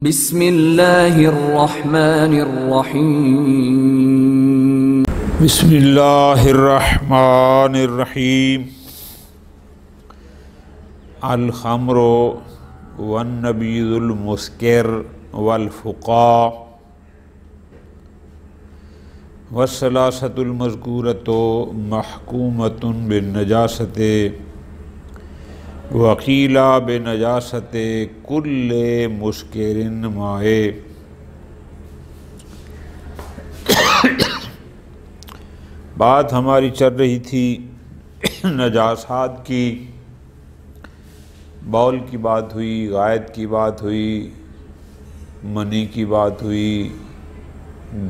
بسم اللہ الرحمن الرحیم بسم اللہ الرحمن الرحیم الخمر والنبیذ المسکر والفقاء والثلاثۃ المذکورۃ محکومۃ بالنجاست وقیل بنجاست کل مسکر مائع۔ بات ہماری چل رہی تھی نجاسات کی، بول کی بات ہوئی، غائط کی بات ہوئی، منی کی بات ہوئی،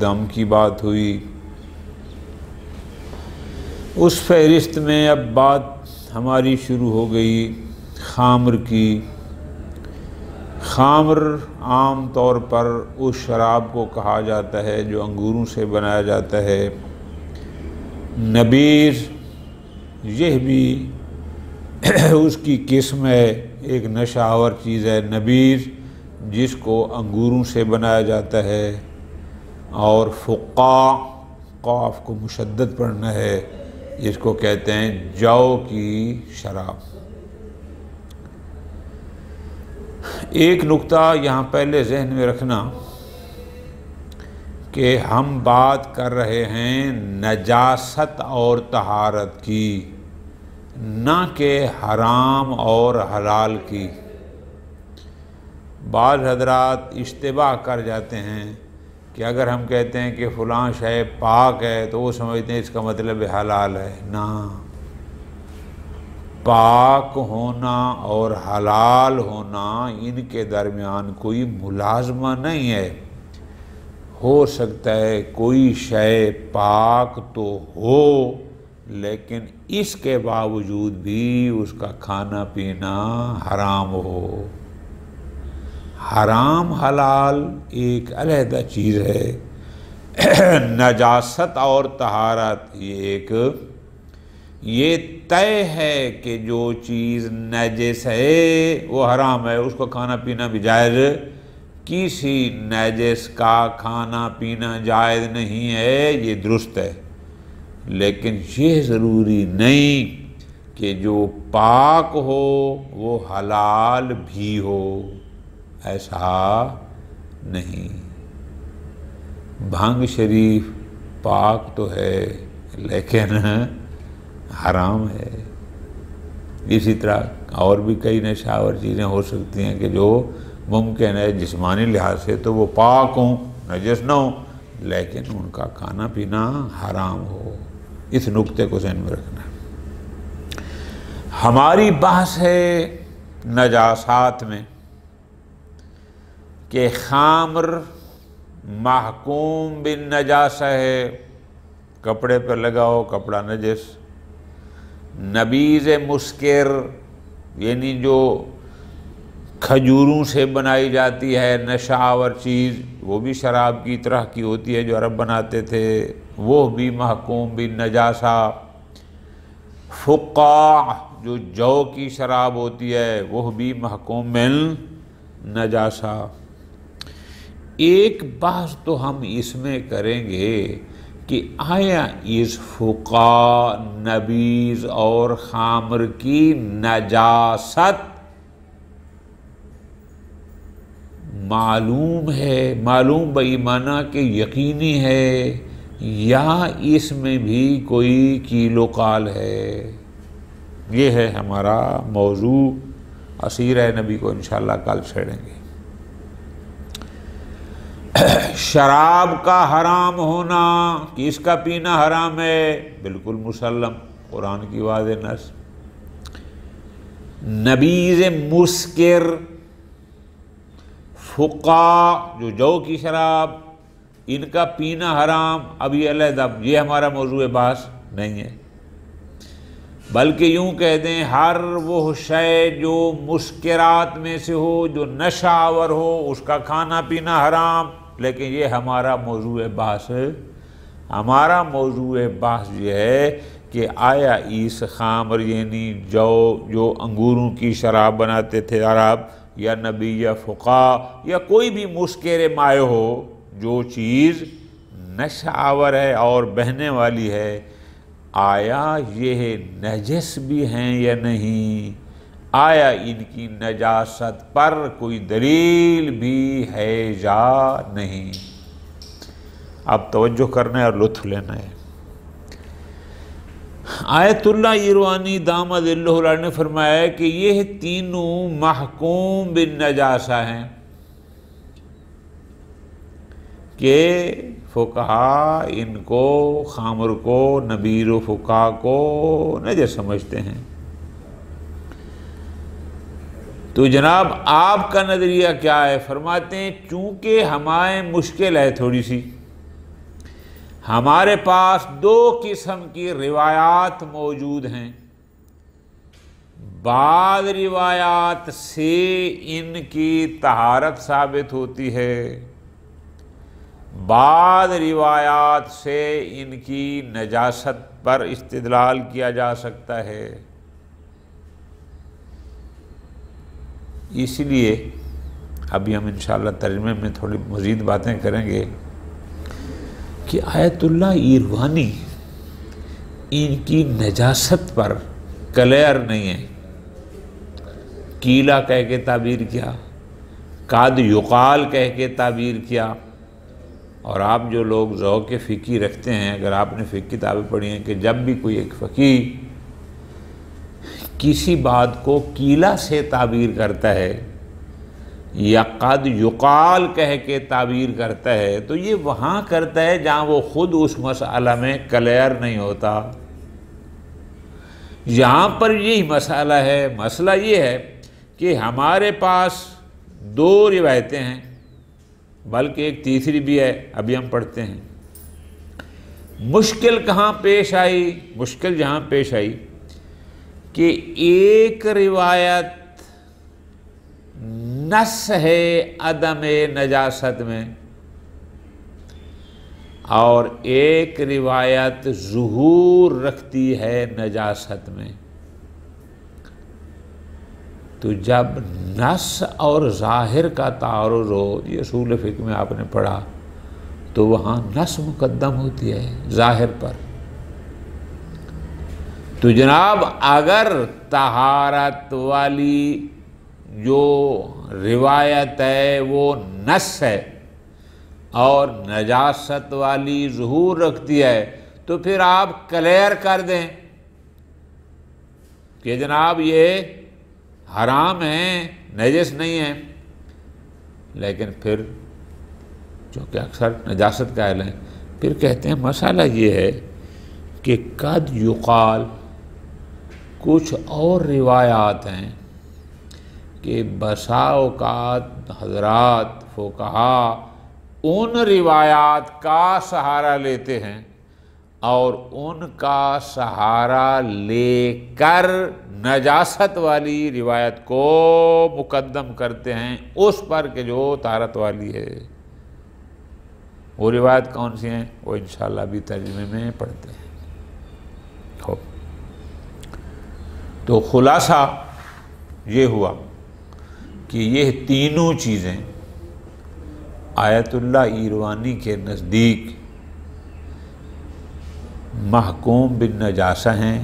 دم کی بات ہوئی۔ اس فہرست میں اب بات ہماری شروع ہو گئی خامر کی۔ خامر عام طور پر اس شراب کو کہا جاتا ہے جو انگوروں سے بنایا جاتا ہے۔ نبیذ یہ بھی اس کی قسم ہے، ایک نشہ آور چیز ہے نبیذ، جس کو انگوروں سے بنایا جاتا ہے۔ اور فقاء، قاف کو مشدد پڑھنا ہے، جس کو کہتے ہیں جو کی شراب۔ ایک نکتہ یہاں پہلے ذہن میں رکھنا کہ ہم بات کر رہے ہیں نجاست اور طہارت کی، نہ کہ حرام اور حلال کی۔ بعض حضرات اشتباہ کر جاتے ہیں کہ اگر ہم کہتے ہیں کہ فلاں شے پاک ہے تو وہ سمجھتے ہیں اس کا مطلب حلال ہے۔ نہ، پاک ہونا اور حلال ہونا ان کے درمیان کوئی ملازمہ نہیں ہے۔ ہو سکتا ہے کوئی شے پاک تو ہو لیکن اس کے باوجود بھی اس کا کھانا پینا حرام ہو۔ حرام حلال ایک علیحدہ چیز ہے، نجاست اور طہارت یہ طے ہے کہ جو چیز نجس ہے وہ حرام ہے، اس کو کھانا پینا بھی جائز۔ کسی نجس کا کھانا پینا جائز نہیں ہے، یہ درست ہے، لیکن یہ ضروری نہیں کہ جو پاک ہو وہ حلال بھی ہو، ایسا نہیں۔ بھنگ شریف پاک تو ہے لیکن حرام ہے۔ اسی طرح اور بھی کئی نشہ آور چیزیں ہو سکتی ہیں کہ جو ممکن ہے جسمانی لحاظ سے تو وہ پاک ہوں، نجس نہ ہوں، لیکن ان کا کھانا پینا حرام ہو۔ اس نکتے کو ذہن میں رکھنا ہے۔ ہماری بحث ہے نجاسات میں کہ خامر محکوم بالنجاسہ ہے، کپڑے پر لگاؤ کپڑا نجس۔ نبیذ مسکر یعنی جو کھجوروں سے بنائی جاتی ہے نشہ آور چیز، وہ بھی شراب کی طرح کی ہوتی ہے جو عرب بناتے تھے، وہ بھی محکوم بالنجاسہ۔ فقاء جو جو کی شراب ہوتی ہے وہ بھی محکوم بالنجاسہ۔ ایک بحث تو ہم اس میں کریں گے کہ آیا اس فقاء، نبیذ اور خامر کی نجاست معلوم ہے، معلوم بایمانہ کہ یقینی ہے، یا اس میں بھی کوئی کیل و قال ہے؟ یہ ہے ہمارا موضوع۔ اسیرہ نبی کو انشاءاللہ کل چھیڑیں گے۔ شراب کا حرام ہونا کہ اس کا پینا حرام ہے، بالکل مسلم، قرآن کی واضح نص۔ نبیذ مسکر، فقاء جو کی شراب، ان کا پینا حرام، اب یہ علیحدہ، یہ ہمارا موضوع بحث نہیں ہے، بلکہ یوں کہہ دیں ہر وہ شے جو مسکرات میں سے ہو، جو نشہ آور ہو، اس کا کھانا پینا حرام۔ لیکن یہ ہمارا موضوع بحث ہے۔ ہمارا موضوع بحث یہ ہے کہ آیا اس خامر یعنی جو انگوروں کی شراب بناتے تھے عرب، یا نبی یا فقہ یا کوئی بھی مسکر مائع ہو، جو چیز نشہ آور ہے اور بہنے والی ہے، آیا یہ نجس بھی ہیں یا نہیں، آیا ان کی نجاست پر کوئی دلیل بھی ہے یا نہیں۔ اب توجہ کرنا ہے اور لطف لینا ہے۔ آیت اللہ ایروانی دامد اللہ علیہ نے فرمایا کہ یہ تینوں محکوم بالنجاسہ ہیں، کہ فقہا ان کو، خامر کو، نبیر و فقہ کو نجس سمجھتے ہیں۔ تو جناب آپ کا نظریہ کیا ہے؟ فرماتے ہیں چونکہ ہمیں مشکل ہے تھوڑی سی، ہمارے پاس دو قسم کی روایات موجود ہیں، بعض روایات سے ان کی طہارت ثابت ہوتی ہے، بعض روایات سے ان کی نجاست پر استدلال کیا جا سکتا ہے۔ اس لیے ابھی ہم انشاءاللہ ترجمے میں تھوڑی مزید باتیں کریں گے کہ آیت اللہ ایروانی ان کی نجاست پر کلیئر نہیں ہے، کیلا کہہ کے تعبیر کیا، قد یقال کہہ کے تعبیر کیا۔ اور آپ جو لوگ ذوق فقہی رکھتے ہیں، اگر آپ نے فقہ کتابیں پڑھی ہیں کہ جب بھی کوئی ایک فقیہ کسی بات کو کیلا سے تعبیر کرتا ہے یا قد یقال کہہ کے تعبیر کرتا ہے، تو یہ وہاں کرتا ہے جہاں وہ خود اس مسئلہ میں کلیئر نہیں ہوتا۔ یہاں پر یہی مسئلہ ہے۔ مسئلہ یہ ہے کہ ہمارے پاس دو روایتیں ہیں، بلکہ ایک تیسری بھی ہے، ابھی ہم پڑھتے ہیں۔ مشکل کہاں پیش آئی؟ مشکل جہاں پیش آئی کہ ایک روایت نص ہے عدم نجاست میں، اور ایک روایت ظہور رکھتی ہے نجاست میں۔ تو جب نص اور ظاہر کا تعارض ہو، یہ اصول فقہ میں آپ نے پڑھا، تو وہاں نص مقدم ہوتی ہے ظاہر پر۔ تو جناب اگر طہارت والی جو روایت ہے وہ نص ہے اور نجاست والی ظہور رکھتی ہے، تو پھر آپ کلیئر کر دیں کہ جناب یہ حرام ہیں، نجس نہیں ہیں۔ لیکن پھر چونکہ اکثر نجاست قائل ہیں، پھر کہتے ہیں مسئلہ یہ ہے کہ قد یقال، کچھ اور روایات ہیں کہ بسا اوقات حضرات فقہا ان روایات کا سہارا لیتے ہیں اور ان کا سہارا لے کر نجاست والی روایت کو مقدم کرتے ہیں اس پر کہ جو طہارت والی ہے۔ وہ روایت کون سی ہیں وہ انشاءاللہ ابھی ترجمے میں پڑھتے ہیں۔ تو خلاصہ یہ ہوا کہ یہ تینوں چیزیں آیت اللہ ایروانی کے نزدیک محکوم بالنجاسہ ہیں۔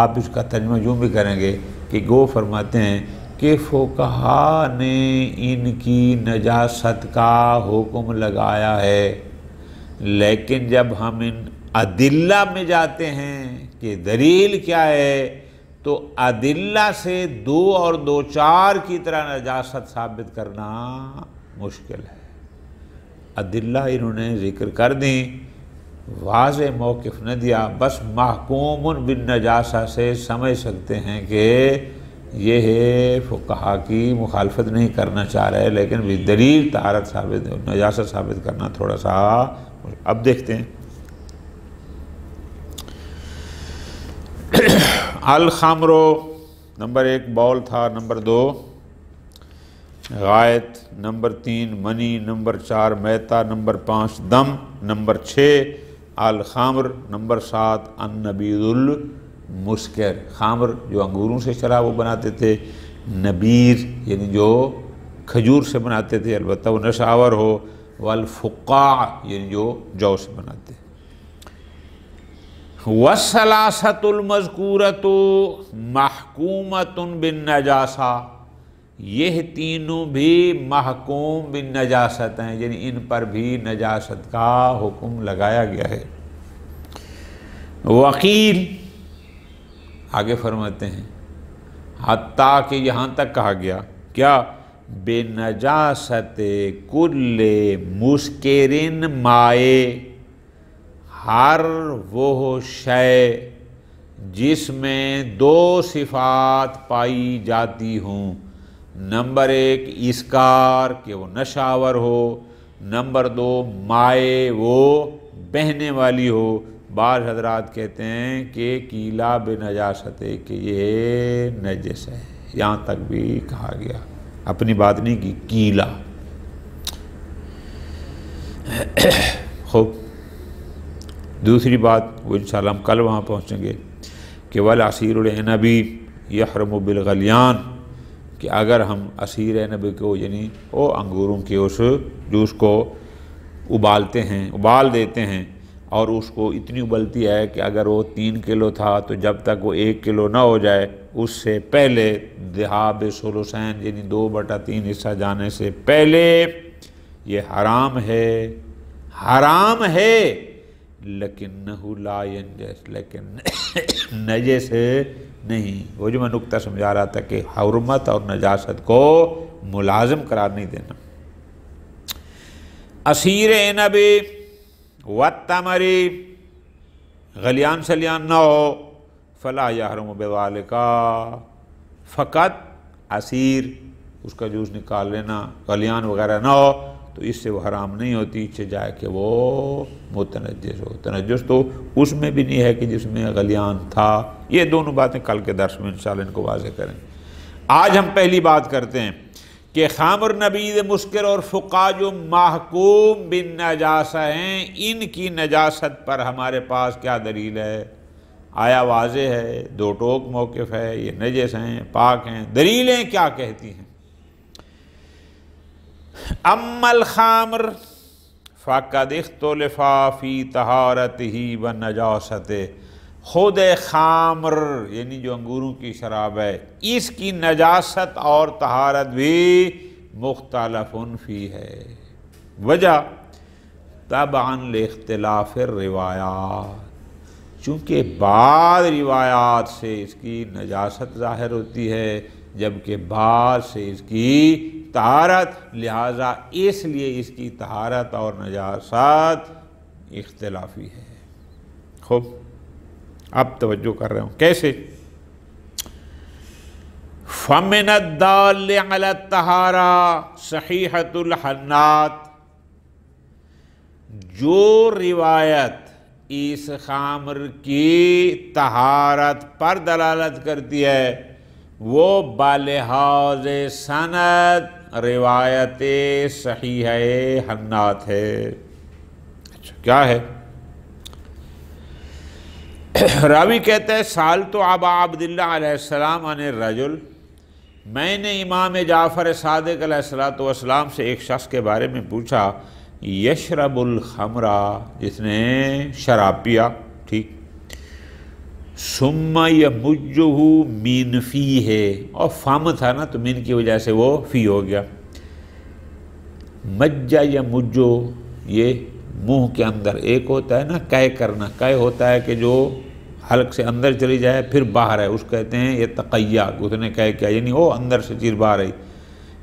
آپ اس کا ترجمہ یوں بھی کریں گے کہ گو فرماتے ہیں کہ فقہا نے ان کی نجاست کا حکم لگایا ہے، لیکن جب ہم ان ادلہ میں جاتے ہیں کہ دلیل کیا ہے، تو ادلہ سے 2 اور 2 4 کی طرح نجاست ثابت کرنا مشکل ہے۔ ادلہ انہوں نے ذکر کر دیں، واضح موقف نہ دیا، بس محکوم بالنجاسہ سے سمجھ سکتے ہیں کہ یہ فقہا کی مخالفت نہیں کرنا چاہ رہے، لیکن بھی دلیل طہارت ثابت نجاست ثابت کرنا تھوڑا سا۔ اب دیکھتے ہیں الخمرو، نمبر 1 بول تھا، نمبر 2 غائط، نمبر 3 منی، نمبر 4 میتا، نمبر 5 دم، نمبر 6 الخمر، نمبر 7 النبیذ المسکر، خمر جو انگوروں سے شراب وہ بناتے تھے، نبیر یعنی جو کھجور سے بناتے تھے، البتہ وہ نشاور ہو، والفقاع یعنی جو جو سے بناتے. والثلاثۃ المذکورۃ محکومۃ بالنجاسہ، یہ تینوں بھی محکوم بالنجاست ہیں، یعنی ان پر بھی نجاست کا حکم لگایا گیا ہے. وقیل آگے فرماتے ہیں حتیٰ کہ یہاں تک کہا گیا کیا بے نجاست کل مسکرن مائے، ہر وہ شے جس میں دو صفات پائی جاتی ہوں. نمبر 1 اسکار کہ وہ نشاور ہو، نمبر 2 مائے وہ بہنے والی ہو. بعض حضرات کہتے ہیں کہ کیلا بے نجاست ہے کہ یہ نجس ہے، یہاں تک بھی کہا گیا، اپنی بات نہیں کی، کیلا. خوب دوسری بات وہ انشاءاللہ ہم کل وہاں پہنچیں گے کہ والعصیر العنبی یحرم بالغلیان، کہ اگر ہم عصیر عنب کو یعنی وہ انگوروں کے اس جوس کو ابالتے ہیں، ابال دیتے ہیں، اور اس کو اتنی ابلتی ہے کہ اگر وہ 3 کلو تھا تو جب تک وہ 1 کلو نہ ہو جائے اس سے پہلے ذہاب ثلثین یعنی 2/3 حصہ جانے سے پہلے یہ حرام ہے، حرام ہے، لیکنہ لا ینجس، لیکن نجس نہیں. وہ جو میں نکتہ سمجھا رہا تھا کہ حرمت اور نجاست کو ملازم قرار نہیں دینا. عصیر عنب والتمری، غلیان سلیان نہ ہو، فلا یحرم بذالک، فقط عصیر اس کا جوس نکال لینا، غلیان وغیرہ نہ ہو تو اس سے وہ حرام نہیں ہوتی، چاہے کہ وہ متنجس ہو. تنجس تو اس میں بھی نہیں ہے کہ جس میں غلیان تھا. یہ دونوں باتیں کل کے درس میں انشاءاللہ ان کو واضح کریں. آج ہم پہلی بات کرتے ہیں کہ خامر، نبیذ، مسکر اور فقاع جو محکوم بالنجاسہ ہیں، ان کی نجاست پر ہمارے پاس کیا دلیل ہے؟ آیا واضح ہے، 2 ٹوک موقف ہے، یہ نجس ہیں، پاک ہیں. دلیلیں کیا کہتی ہیں؟ اما الخامر فقد اختلف فی طہارتہ ونجاستہ، خود خامر یعنی جو انگوروں کی شراب ہے، اس کی نجاست اور طہارت بھی مختلف فی ہے. وجہ طبعاً لاختلاف الروایات، چونکہ بعض روایات سے اس کی نجاست ظاہر ہوتی ہے جبکہ بعض سے اس کی طہارت، لہٰذا اس لیے اس کی طہارت اور نجاست اختلافی ہے. خوب اب توجہ کر رہا ہوں کیسے؟ فَمِنَ الدَّالِّ عَلَى الطَّہَارَةِ صحیحۃ الحنات، جو روایت اس خامر کی طہارت پر دلالت کرتی ہے وہ بالحاظ سند روایت صحیحہ حنات ہے. اچھا کیا ہے؟ راوی کہتا ہے سألت ابا عبداللہ علیہ السلام عن الرجل، میں نے امام جعفر صادق علیہ السلام سے ایک شخص کے بارے میں پوچھا، یشرب الخمر، جس نے شراب پیا، ٹھیک، ثم یمجہ من فیہ، اور فم تھا نا تو من کی وجہ سے وہ فی ہو گیا. مجہ یمجو، یہ منہ کے اندر ایک ہوتا ہے نا قے کرنا، قے ہوتا ہے کہ جو حلق سے اندر چلی جائے پھر باہر ہے، اس کہتے ہیں یہ تقیہ، اس نے قے کیا یعنی وہ اندر سے چیز باہر آئی.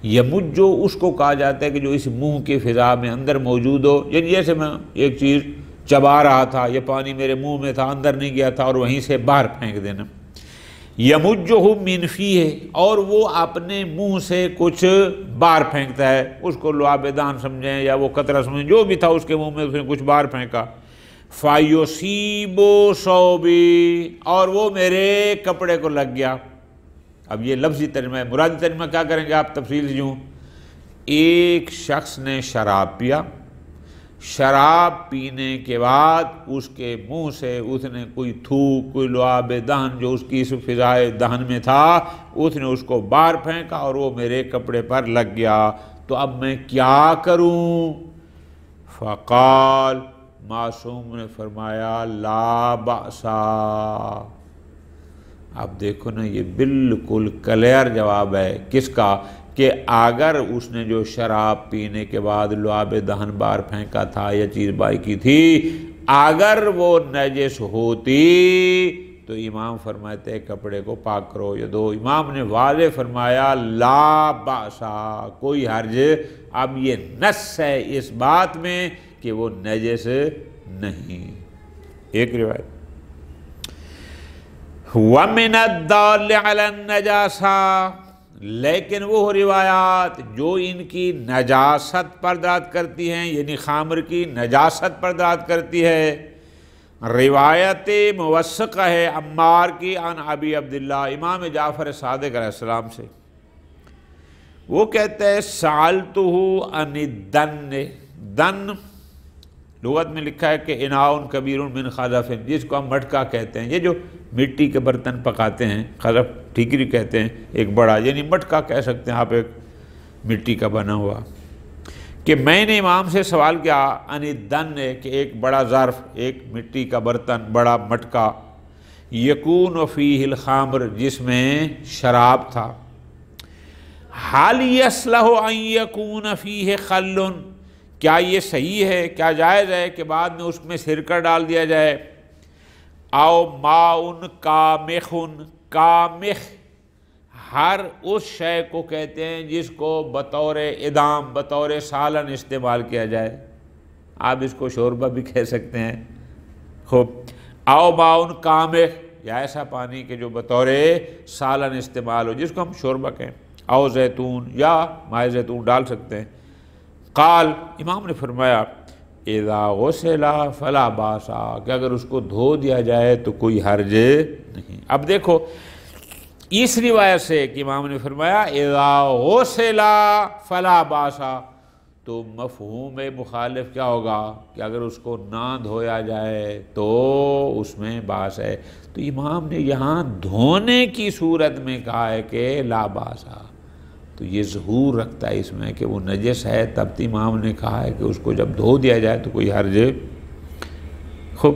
یمجو اس کو کہا جاتا ہے کہ جو اس منہ کی فضا میں اندر موجود ہو، یعنی جیسے میں ایک چیز چبا رہا تھا، یہ پانی میرے منہ میں تھا، اندر نہیں گیا تھا اور وہیں سے باہر پھینک دینا. یمجہ من فیہ، اور وہ اپنے منہ سے کچھ باہر پھینکتا ہے، اس کو لعاب دان سمجھیں یا وہ قطرہ سمجھیں، جو بھی تھا اس کے منہ میں اس نے کچھ باہر پھینکا. فَيُصِيبُ صَوْبِي، اور وہ میرے کپڑے کو لگ گیا. اب یہ لفظی ترجمہ ہے، مرادی ترجمہ کیا کریں گے آپ تفصیل سے یوں، ایک شخص نے شراب پیا، شراب پینے کے بعد اس کے منہ سے اس نے کوئی تھوک، کوئی لعاب دہن جو اس کی اس فضائے دہن میں تھا، اس نے اس کو باہر پھینکا اور وہ میرے کپڑے پر لگ گیا، تو اب میں کیا کروں؟ فقال، معصوم نے فرمایا لا بأسا۔ اب دیکھو نا، یہ بالکل کلیئر جواب ہے کس کا؟ کہ اگر اس نے جو شراب پینے کے بعد لعاب دہن باہر پھینکا تھا یا چیز بائی کی تھی، اگر وہ نجس ہوتی تو امام فرماتے کپڑے کو پاک کرو یا دو۔ امام نے واضح فرمایا لا بأسا، کوئی حرج۔ اب یہ نص ہے اس بات میں کہ وہ نجس نہیں۔ ایک روایت وَمِنَ الدَّالِّ عَلَى النَّجَاسَةِ، لیکن وہ روایات جو ان کی نجاست پر دلالت کرتی ہیں، یعنی خمر کی نجاست پر دلالت کرتی ہے، روایت موثقہ ہے عمار کی عن ابی عبداللہ، امام جعفر صادق علیہ السلام سے۔ وہ کہتے ہیں سألتہ عن الدن، دن لغت میں لکھا ہے کہ اناء کبیر من خزف، جس کو ہم مٹکا کہتے ہیں، یہ جو مٹی کے برتن پکاتے ہیں، خزف ٹھیکری کہتے ہیں، ایک بڑا، یعنی مٹکا کہہ سکتے ہیں آپ، ایک مٹی کا بنا ہوا۔ کہ میں نے امام سے سوال کیا عن الدن، کہ ایک بڑا ظرف، ایک مٹی کا برتن، بڑا مٹکا، یکون فیہ الخمر، جس میں شراب تھا، حال یصلح ان یکون فیہ خل، کیا یہ صحیح ہے، کیا جائز ہے کہ بعد میں اس میں سرکہ ڈال دیا جائے؟ او ماء کامخ، کامخ ہر اس شے کو کہتے ہیں جس کو بطور ادام، بطور سالن استعمال کیا جائے، آپ اس کو شوربہ بھی کہہ سکتے ہیں۔ خوب، او ماء کامخ، یا ایسا پانی کہ جو بطور سالن استعمال ہو، جس کو ہم شوربہ کہیں، او زیتون، یا مائع زیتون ڈال سکتے ہیں۔ قال، امام نے فرمایا اذا غسل فلا باس، کہ اگر اس کو دھو دیا جائے تو کوئی حرج نہیں۔ اب دیکھو اس روایت سے کہ امام نے فرمایا اذا غسل فلا باس، تو مفہوم مخالف کیا ہوگا کہ اگر اس کو نہ دھویا جائے تو اس میں باس ہے۔ تو امام نے یہاں دھونے کی صورت میں کہا ہے کہ لا باسا، تو یہ ظہور رکھتا ہے اس میں کہ وہ نجس ہے، تب تو امام نے کہا ہے کہ اس کو جب دھو دیا جائے تو کوئی حرج۔ خوب،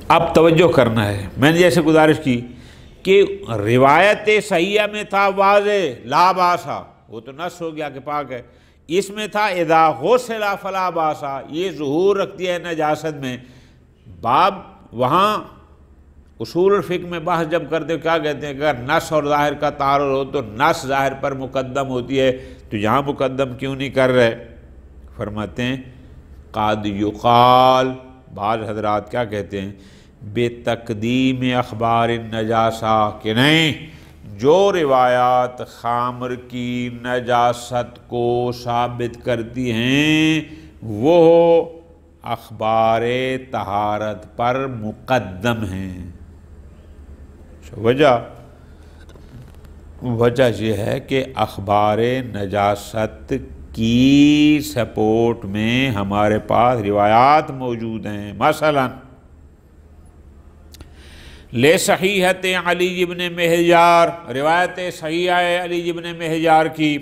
اب توجہ کرنا ہے، میں نے جیسے گزارش کی کہ روایت صحیحہ میں تھا واضح لا باسا، وہ تو نص ہو گیا کہ پاک ہے، اس میں تھا اذا غسل فلا باسا، یہ ظہور رکھتی ہے نجاست میں۔ باب وہاں اصول الفقہ میں بحث جب کرتے ہو کیا کہتے ہیں کہ اگر نص اور ظاہر کا تعارض ہو تو نص ظاہر پر مقدم ہوتی ہے، تو یہاں مقدم کیوں نہیں کر رہے؟ فرماتے ہیں قد یقال، بعض حضرات کیا کہتے ہیں بے تقدیم اخبار النجاسہ، کہ نہیں، جو روایات خمر کی نجاست کو ثابت کرتی ہیں وہ اخبار طہارت پر مقدم ہیں۔ وجہ یہ ہے کہ اخبار نجاست کی سپورٹ میں ہمارے پاس روایات موجود ہیں، مثلا لے صحیحت علی بن مہجار، روایت صحیحہ علی بن مہجار کی،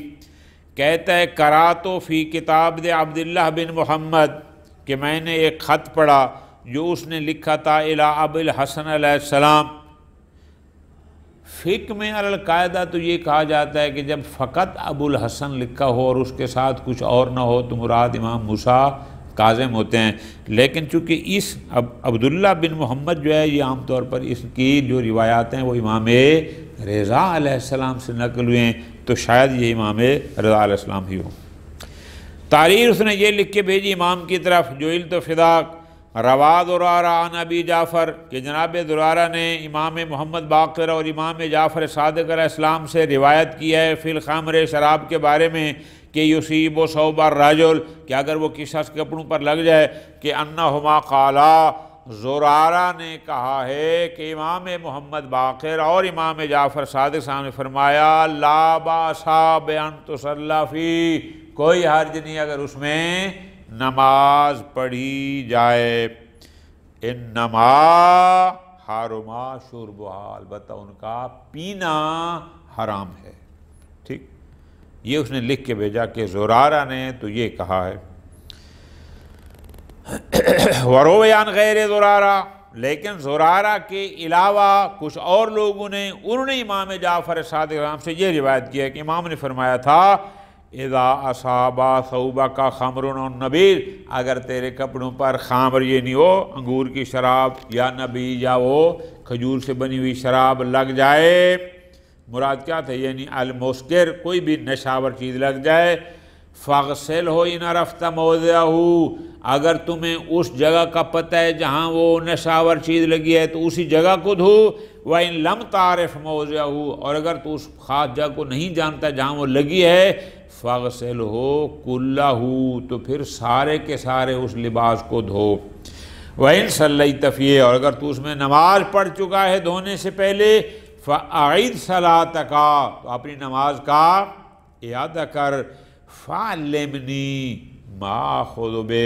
کہتا ہے قرأت فی کتاب عبداللہ بن محمد، کہ میں نے ایک خط پڑھا جو اس نے لکھا تھا الی ابی الحسن علیہ السلام۔ فقہ میں القاعدہ تو یہ کہا جاتا ہے کہ جب فقط ابو الحسن لکھا ہو اور اس کے ساتھ کچھ اور نہ ہو تو مراد امام موسیٰ کاظم ہوتے ہیں، لیکن چونکہ اس عبداللہ بن محمد جو ہے یہ عام طور پر اس کی جو روایات ہیں وہ امام رضا علیہ السلام سے نقل ہوئے ہیں، تو شاید یہ امام رضا علیہ السلام ہی ہو۔ تحریر اس نے یہ لکھ کے بھیجی امام کی طرف، جعلت فداک روا زرارہ عن ابی جعفر، کہ جناب زرارہ نے امام محمد باقر اور امام جعفر صادق علیہ السلام سے روایت کی ہے فی الخمر، شراب کے بارے میں، کہ یصیب ثوب الرجل، کہ اگر وہ کسی شخص کے کپڑوں پر لگ جائے، کہ انہما قالا، زرارہ نے کہا ہے کہ امام محمد باقر اور امام جعفر صادق صاحب نے فرمایا لا باس بان تصلی فی، کوئی حرج نہیں اگر اس میں نماز پڑھی جائے. انما حرما شربها، البتہ ان کا پینا حرام ہے. ٹھیک، یہ اس نے لکھ کے بھیجا کہ زرارہ نے تو یہ کہا ہے. وروی عن غیر زرارہ، لیکن زرارہ کے علاوہ کچھ اور لوگوں نے، انہوں نے امام جعفر صادق علیہ السلام سے یہ روایت کی ہے کہ امام نے فرمایا تھا اذا اصابا ثوبک خمر نبیذ، اگر تیرے کپڑوں پر خمر، یہ نہیں ہو انگور کی شراب یا نبیذ یا وہ کھجور سے بنی ہوئی شراب لگ جائے، مراد کیا تھا، یعنی المسکر، کوئی بھی نشاور چیز لگ جائے، فاغسلہ ان عرفت موضعہ، اگر تمہیں اس جگہ کا پتہ ہے جہاں وہ نشاور چیز لگی ہے تو اسی جگہ کو دھو. وَإِن لَمْ تَعْرِفْ مَوْضِعَهُ، اور اگر تو اس خاص جگہ کو نہیں جانتا جہاں وہ لگی ہے، فَاغْسِلْهُ كُلَّهُ، تو پھر سارے کے سارے اس لباس کو دھو. وَإِن صَلَّيْتَ فِيهِ، اور اگر تو اس میں نماز پڑھ چکا ہے دھونے سے پہلے، فَأَعِدْ صَلَاتَكَ، تو اپنی نماز کا اعادہ کر. فَعَلِّمْنِي ما آخذ بہ،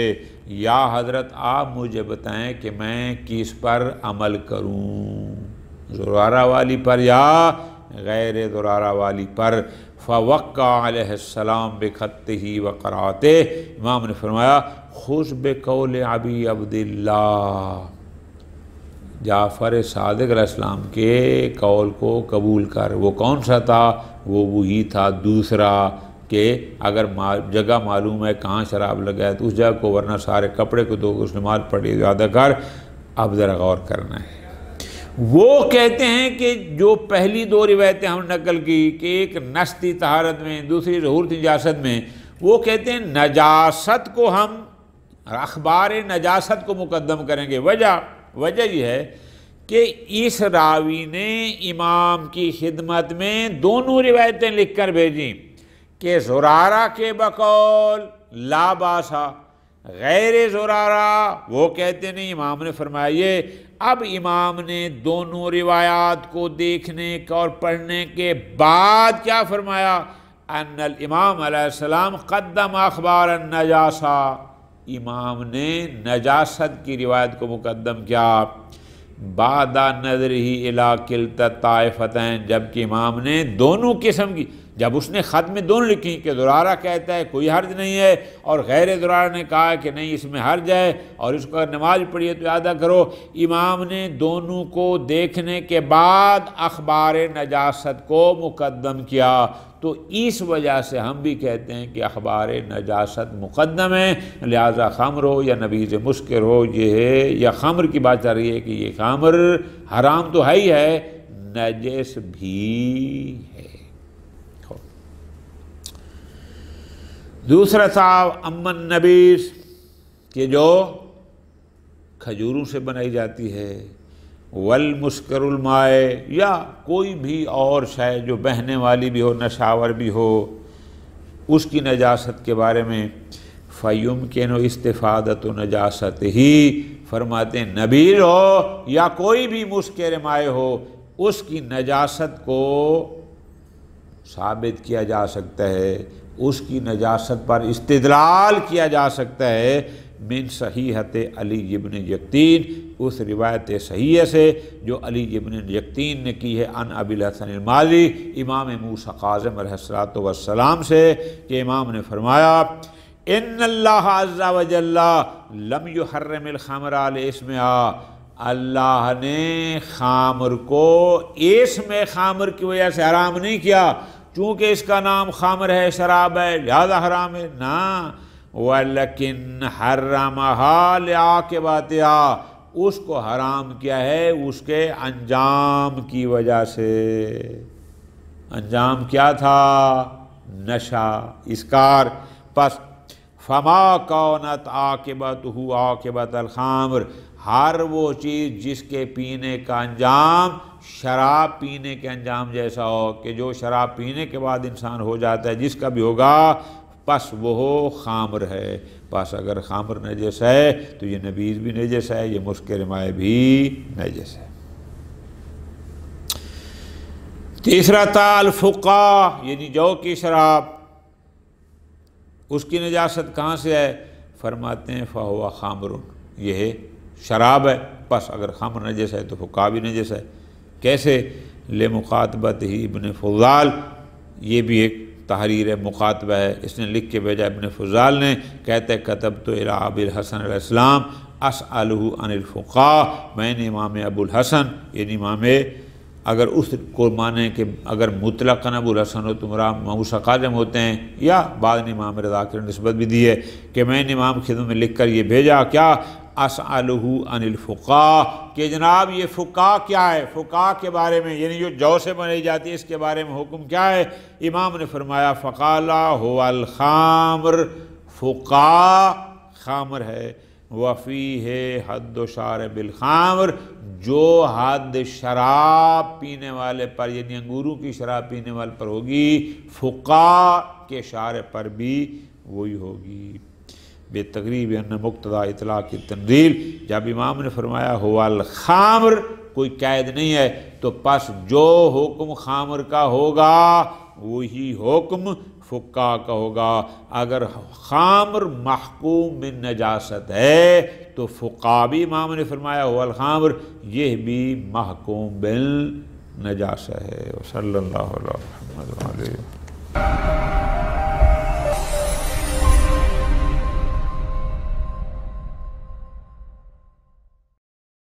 یا حضرت آپ مجھے بتائیں کہ میں کس پر عمل کروں، زرارہ والی پر یا غیر زرارہ والی پر. فوقع علیہ السلام بخطہ وقرأتہ، امام نے فرمایا خذ بقول ابی عبداللہ، جعفر صادق علیہ السلام کے قول کو قبول کر. وہ کون سا تھا؟ وہ وہی تھا دوسرا کہ اگر جگہ معلوم ہے کہاں شراب لگا ہے تو اس جگہ کو، ورنہ سارے کپڑے کو دو، اس نماز پڑھی زیادہ کر. اب ذرا غور کرنا ہے. وہ کہتے ہیں کہ جو پہلی دو روایتیں ہم نقل کی کہ ایک نستی طہارت میں، دوسری ظہور نجاست میں، وہ کہتے ہیں نجاست کو ہم اخبار نجاست کو مقدم کریں گے. وجہ یہ ہے کہ اس راوی نے امام کی خدمت میں دونوں روایتیں لکھ کر بھیجیں کہ زرارہ کے بقول لا باسا، غیر زرارہ وہ کہتے نہیں. امام نے فرمایا یہ، اب امام نے دونوں روایات کو دیکھنے اور پڑھنے کے بعد کیا فرمایا؟ ان الامام علیہ السلام قدم اخبار النجاسہ، امام نے نجاست کی روایت کو مقدم کیا بعد نظرہ الی کلتا الطائفتین، جبکہ امام نے دونوں قسم کی، جب اس نے خط میں دونوں لکھی کہ زرارہ کہتا ہے کوئی حرج نہیں ہے اور غیر زرارہ نے کہا کہ نہیں اس میں حرج ہے اور اس کو نماز پڑھی ہے تو ادا کرو، امام نے دونوں کو دیکھنے کے بعد اخبار نجاست کو مقدم کیا. تو اس وجہ سے ہم بھی کہتے ہیں کہ اخبار نجاست مقدم ہے، لہذا خمر ہو یا نبیذ مسکر ہو، یہ ہے یا خمر کی بات چل رہی ہے کہ یہ خمر حرام تو ہے ہی ہے، نجس بھی ہے. دوسرا تھا امن نبیذ، کہ جو کھجوروں سے بنائی جاتی ہے، والمسکر الماء، یا کوئی بھی اور شے جو بہنے والی بھی ہو، نشاور بھی ہو، اس کی نجاست کے بارے میں فیمکن استفادۃ نجاست ہی، فرماتے ہیں نبیذ ہو یا کوئی بھی مسکر مائع ہو، اس کی نجاست کو ثابت کیا جا سکتا ہے، اس کی نجاست پر استدلال کیا جا سکتا ہے من صحیحت علی ابن یقطین، اس روایت صحیح سے جو علی ابن یقطین نے کی ہے عن ابی الحسن المالی، امام موسیٰ کاظم علیہ السلام سے، کہ امام نے فرمایا ان اللہ عز و جل لم یحرم الخمر علی اسمہا، اللہ نے خمر کو اسم خمر کی وجہ سے حرام نہیں کیا چونکہ اس کا نام خمر ہے، شراب ہے، لہذا حرام ہے، نا وَلَكِنْ حَرَّمَهَا لِعَاقِبَاتِهَا، اس کو حرام کیا ہے اس کے انجام کی وجہ سے. انجام کیا تھا؟ نشہ، اسکار. پس فما کونت عاقبتہ عاقبت الخمر، ہر وہ چیز جس کے پینے کا انجام شراب پینے کے انجام جیسا ہو، کہ جو شراب پینے کے بعد انسان ہو جاتا ہے جس کا بھی ہوگا، پس وہ خمر ہے. پس اگر خمر نجس ہے تو یہ نبیذ بھی نجس ہے، یہ مسکر مائع بھی نجس ہے. تیسرا تھا الفقا، یعنی جو کی شراب، اس کی نجاست کہاں سے ہے؟ فرماتے ہیں فہو خامر، یہ شراب ہے، پس اگر خمر نجس ہے تو فقہ بھی نجس ہے۔ کیسے؟ لمخاطبت ہی ابن فضال، یہ بھی ایک تحریر مخاطبہ ہے، اس نے لکھ کے بھیجا ابن فضال نے، کہتے ہیں کتبت الی ابی الحسن علیہ السلام اسألہ عن الفقہ، میں نے امام ابو الحسن یعنی امام، اگر اس کو مانیں کہ اگر مطلقاً ابو الحسن و تمرا موسیٰ قادم ہوتے ہیں، یا بعد نے امام رضا کی نسبت بھی دی ہے کہ میں نے امام کی خدمت میں لکھ کر یہ بھیجا کیا، اسألہ عن الفقہ، کہ جناب یہ فقہ کیا ہے، فقہ کے بارے میں، یعنی جو جو سے بنائی جاتی ہے اس کے بارے میں حکم کیا ہے؟ امام نے فرمایا فقال هو الخامر، فقہ خامر ہے، وفیہ حد شارب الخامر، جو حد شراب پینے والے پر یعنی انگوروں کی شراب پینے والے پر ہوگی، فقہ کے شارب پر بھی وہی ہوگی۔ بے تقریب ان مقتضا اطلاق کی تنزیل، جب امام نے فرمایا ہوا الخامر، کوئی قید نہیں ہے، تو پس جو حکم خامر کا ہوگا وہی حکم فقہ کا ہوگا۔ اگر خامر محکوم من نجاست ہے تو فقہ بھی امام نے فرمایا ہوا الخامر، یہ بھی محکوم بالنجاست ہے۔ صلی اللہ علیہ وسلم۔